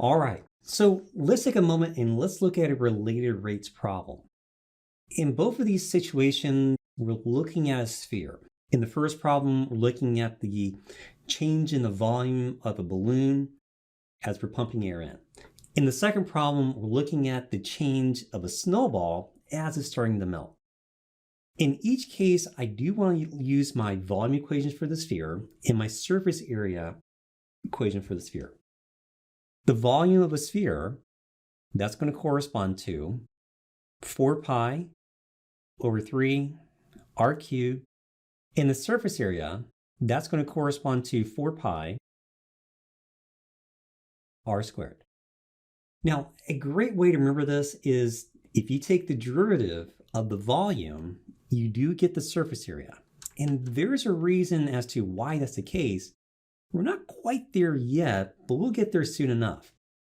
All right, so let's take a moment and let's look at a related rates problem. In both of these situations, we're looking at a sphere. In the first problem, we're looking at the change in the volume of a balloon as we're pumping air in. In the second problem, we're looking at the change of a snowball as it's starting to melt. In each case, I do want to use my volume equations for the sphere and my surface area equation for the sphere. The volume of a sphere, that's going to correspond to 4 pi over 3 r cubed. In the surface area, that's going to correspond to 4 pi r squared. Now, a great way to remember this is if you take the derivative of the volume, you do get the surface area. And there's a reason as to why that's the case. We're not quite there yet, but we'll get there soon enough.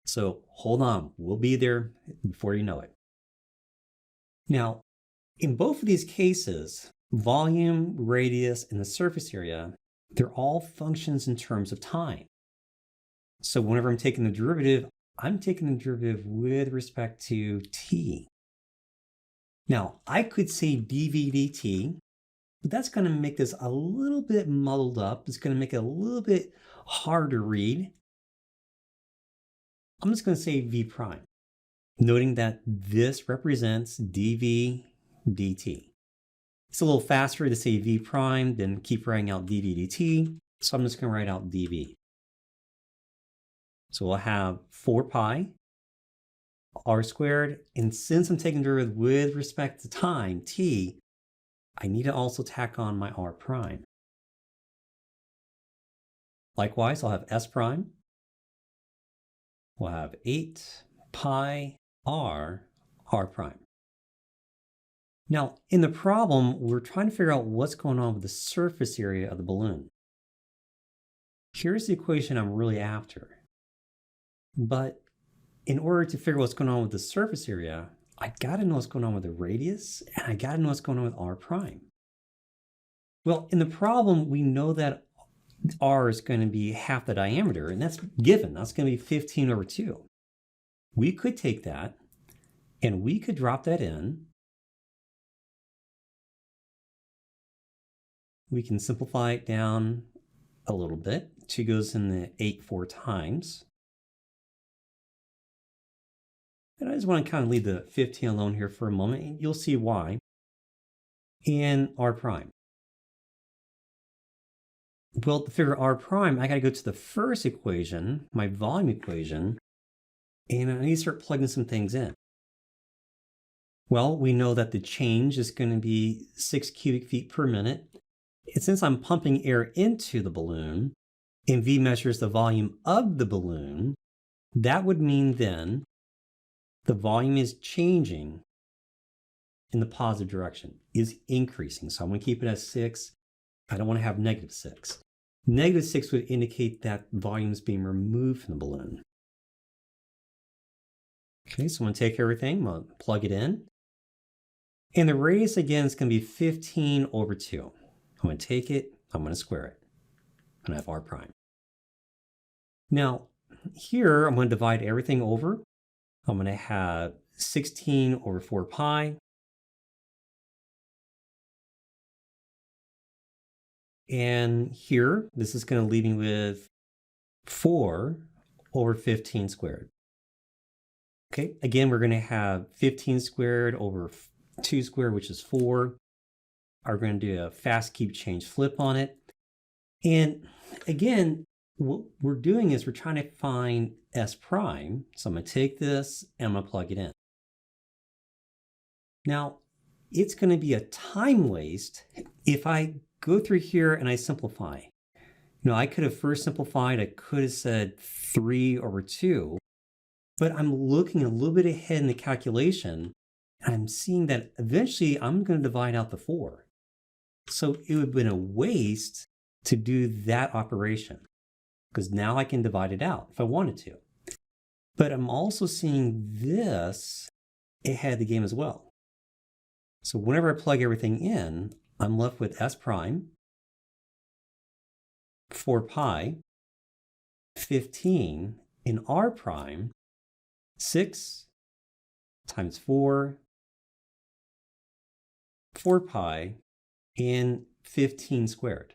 So hold on, we'll be there before you know it. Now, in both of these cases, volume, radius, and the surface area, they're all functions in terms of time. So whenever I'm taking the derivative, I'm taking the derivative with respect to t. Now, I could say dv dt, but that's going to make this a little bit muddled up. It's going to make it a little bit hard to read. I'm just going to say v prime, noting that this represents dv dt. It's a little faster to say v prime than keep writing out dv dt, so I'm just going to write out dv. So we'll have 4 pi r squared, and since I'm taking derivative with respect to time, t, I need to also tack on my r prime. Likewise, I'll have s prime. We'll have 8 pi r prime. Now, in the problem, we're trying to figure out what's going on with the surface area of the balloon. Here's the equation I'm really after. But in order to figure out what's going on with the surface area, I got to know what's going on with the radius, and I got to know what's going on with r prime. Well, in the problem, we know that r is going to be half the diameter, and that's given. That's going to be 15 over 2. We could take that, and we could drop that in. We can simplify it down a little bit. 2 goes in the 8 4 times. And I just want to kind of leave the 15 alone here for a moment, and you'll see why. And r prime. Well, to figure r prime, I got to go to the first equation, my volume equation, and I need to start plugging some things in. Well, we know that the change is going to be 6 cubic feet per minute. And since I'm pumping air into the balloon, and V measures the volume of the balloon, that would mean then the volume is changing in the positive direction, is increasing. So I'm going to keep it at 6. I don't want to have negative 6. Negative 6 would indicate that volume is being removed from the balloon. Okay, so I'm going to take everything, I'm going to plug it in. And the radius, again, is going to be 15 over 2. I'm going to take it, I'm going to square it. I'm going to have r prime. Now, here, I'm going to divide everything over. I'm going to have 16 over 4 pi. And here, this is going to leave me with 4 over 15 squared. Okay, again, we're going to have 15 squared over 2 squared, which is 4. We're going to do a fast keep change flip on it. And again, what we're doing is we're trying to find s prime. So I'm going to take this and I'm going to plug it in. Now, it's going to be a time waste if I go through here and I simplify. You know, I could have first simplified, I could have said 3 over 2, but I'm looking a little bit ahead in the calculation, and I'm seeing that eventually I'm going to divide out the 4. So it would have been a waste to do that operation, because now I can divide it out if I wanted to. But I'm also seeing this ahead of the game as well. So whenever I plug everything in, I'm left with s prime, 4 pi, 15, In r prime, 6 times 4, 4 pi, and 15 squared.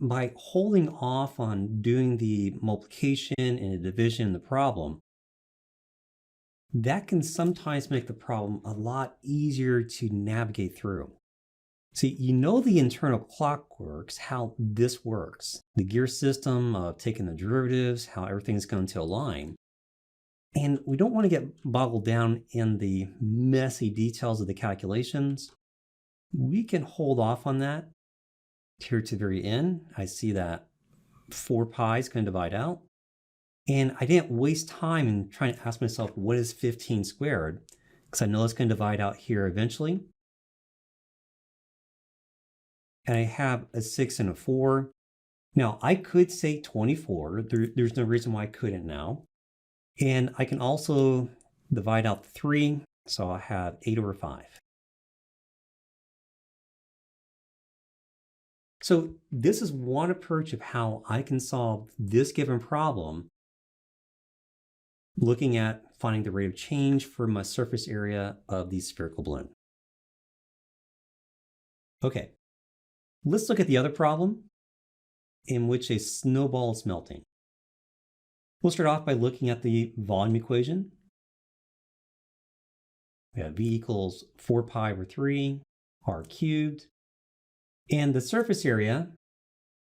By holding off on doing the multiplication and the division in the problem, that can sometimes make the problem a lot easier to navigate through. See, you know the internal clock works, how this works. The gear system of taking the derivatives, how everything's going to align. And we don't want to get boggled down in the messy details of the calculations. We can hold off on that here to the very end. I see that 4 pi is going to divide out. And I didn't waste time in trying to ask myself, what is 15 squared? Because I know it's going to divide out here eventually. And I have a 6 and a 4. Now, I could say 24. There's no reason why I couldn't now. And I can also divide out the 3. So I have 8 over 5. So this is one approach of how I can solve this given problem, looking at finding the rate of change for my surface area of the spherical balloon. Okay, let's look at the other problem in which a snowball is melting. We'll start off by looking at the volume equation. We have V equals 4 pi over 3, r cubed. And the surface area,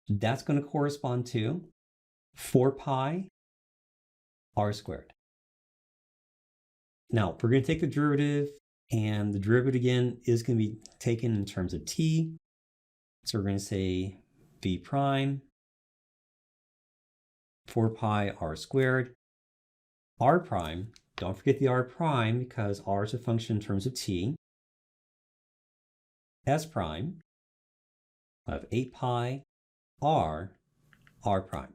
that's going to correspond to 4 pi r squared. Now, we're going to take the derivative, and the derivative again is going to be taken in terms of t. So we're going to say v prime, 4 pi r squared, r prime. Don't forget the r prime because r is a function in terms of t. S prime of 8 pi r prime.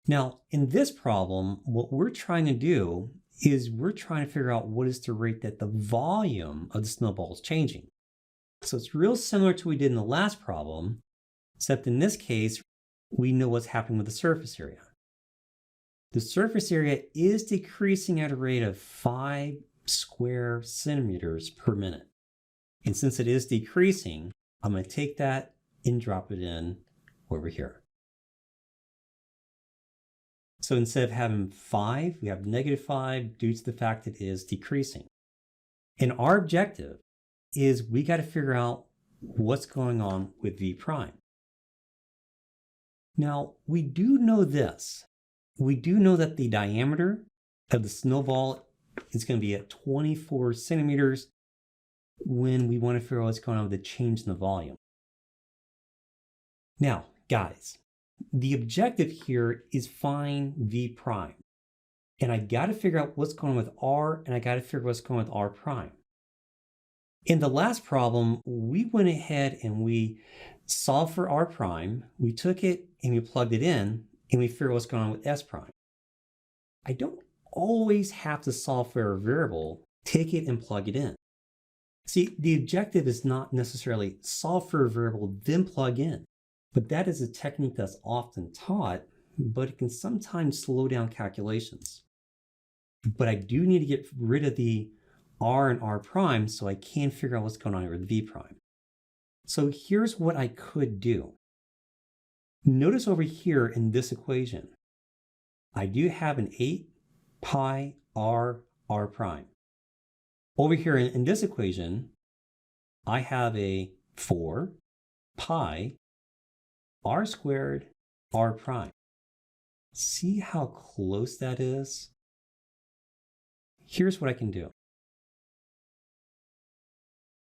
Now, in this problem, what we're trying to do is we're trying to figure out what is the rate that the volume of the snowball is changing. So it's real similar to what we did in the last problem, except in this case, we know what's happening with the surface area. The surface area is decreasing at a rate of 5 square centimeters per minute. And since it is decreasing, I'm going to take that and drop it in over here. So instead of having 5, we have -5 due to the fact it is decreasing. And our objective is we got to figure out what's going on with V prime. Now, we do know this. We do know that the diameter of the snowball is going to be at 24 centimeters when we want to figure out what's going on with the change in the volume. Now, guys, the objective here is find V prime. And I got to figure out what's going on with R, and I got to figure out what's going on with R prime. In the last problem, we went ahead and we solved for R prime, we took it and we plugged it in, and we figured out what's going on with S prime. I don't always have to solve for a variable, take it and plug it in. See, the objective is not necessarily solve for a variable, then plug in. But that is a technique that's often taught, but it can sometimes slow down calculations. But I do need to get rid of the R and R prime so I can figure out what's going on here with V prime. So here's what I could do. Notice over here in this equation, I do have an 8 pi R prime. Over here in this equation, I have a 4 pi r squared r prime. See how close that is? Here's what I can do.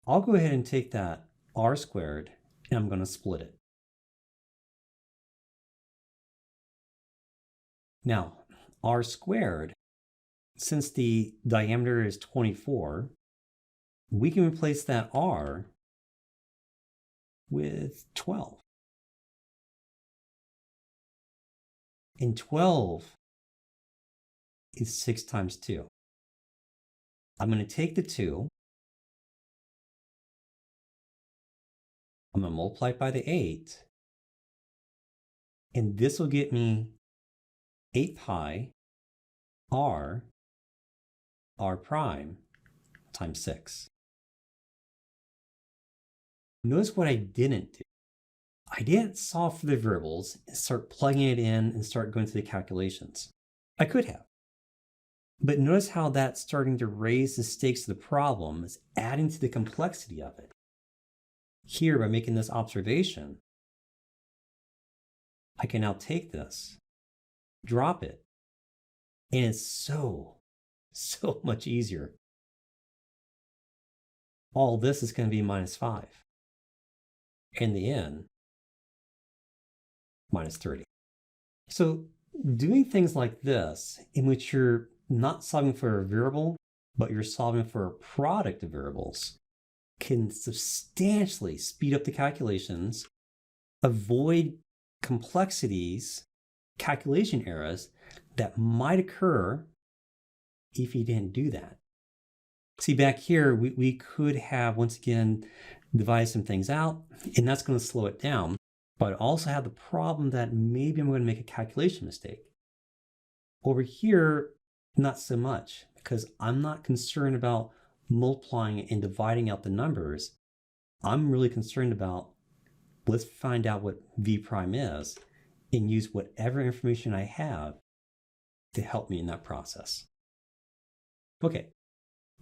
I'll go ahead and take that r squared and I'm going to split it. Now, r squared, since the diameter is 24, we can replace that r with 12. And 12 is 6 times 2. I'm going to take the 2. I'm going to multiply it by the 8. And this will get me 8 pi r prime times 6. Notice what I didn't do. I didn't solve for the variables and start plugging it in and start going through the calculations. I could have. But notice how that's starting to raise the stakes of the problem, is adding to the complexity of it. Here, by making this observation, I can now take this, drop it, and it's so much easier. All this is going to be minus 5. In the end, minus 30. So doing things like this, in which you're not solving for a variable, but you're solving for a product of variables, can substantially speed up the calculations, avoid complexities, calculation errors that might occur if you didn't do that. See, back here, we could have, once again, divided some things out, and that's going to slow it down. But I also have the problem that maybe I'm going to make a calculation mistake. Over here, not so much, because I'm not concerned about multiplying and dividing out the numbers. I'm really concerned about, let's find out what v prime is and use whatever information I have to help me in that process. Okay,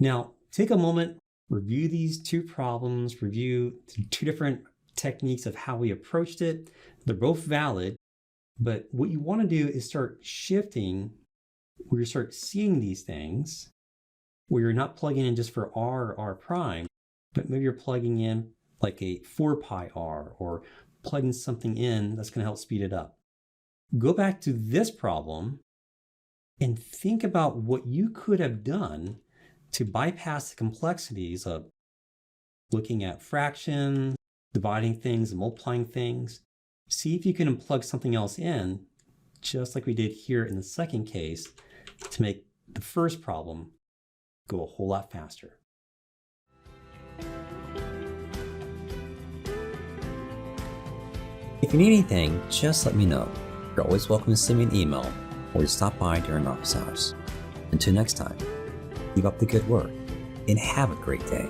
now take a moment, review these two problems, review two different techniques of how we approached it. They're both valid, but what you want to do is start shifting where you start seeing these things, where you're not plugging in just for r or r prime, but maybe you're plugging in like a 4 pi r, or plugging something in that's going to help speed it up. Go back to this problem and think about what you could have done to bypass the complexities of looking at fractions, dividing things, and multiplying things. See if you can plug something else in, just like we did here in the second case, to make the first problem go a whole lot faster. If you need anything, just let me know. You're always welcome to send me an email or to stop by during office hours. Until next time, keep up the good work and have a great day.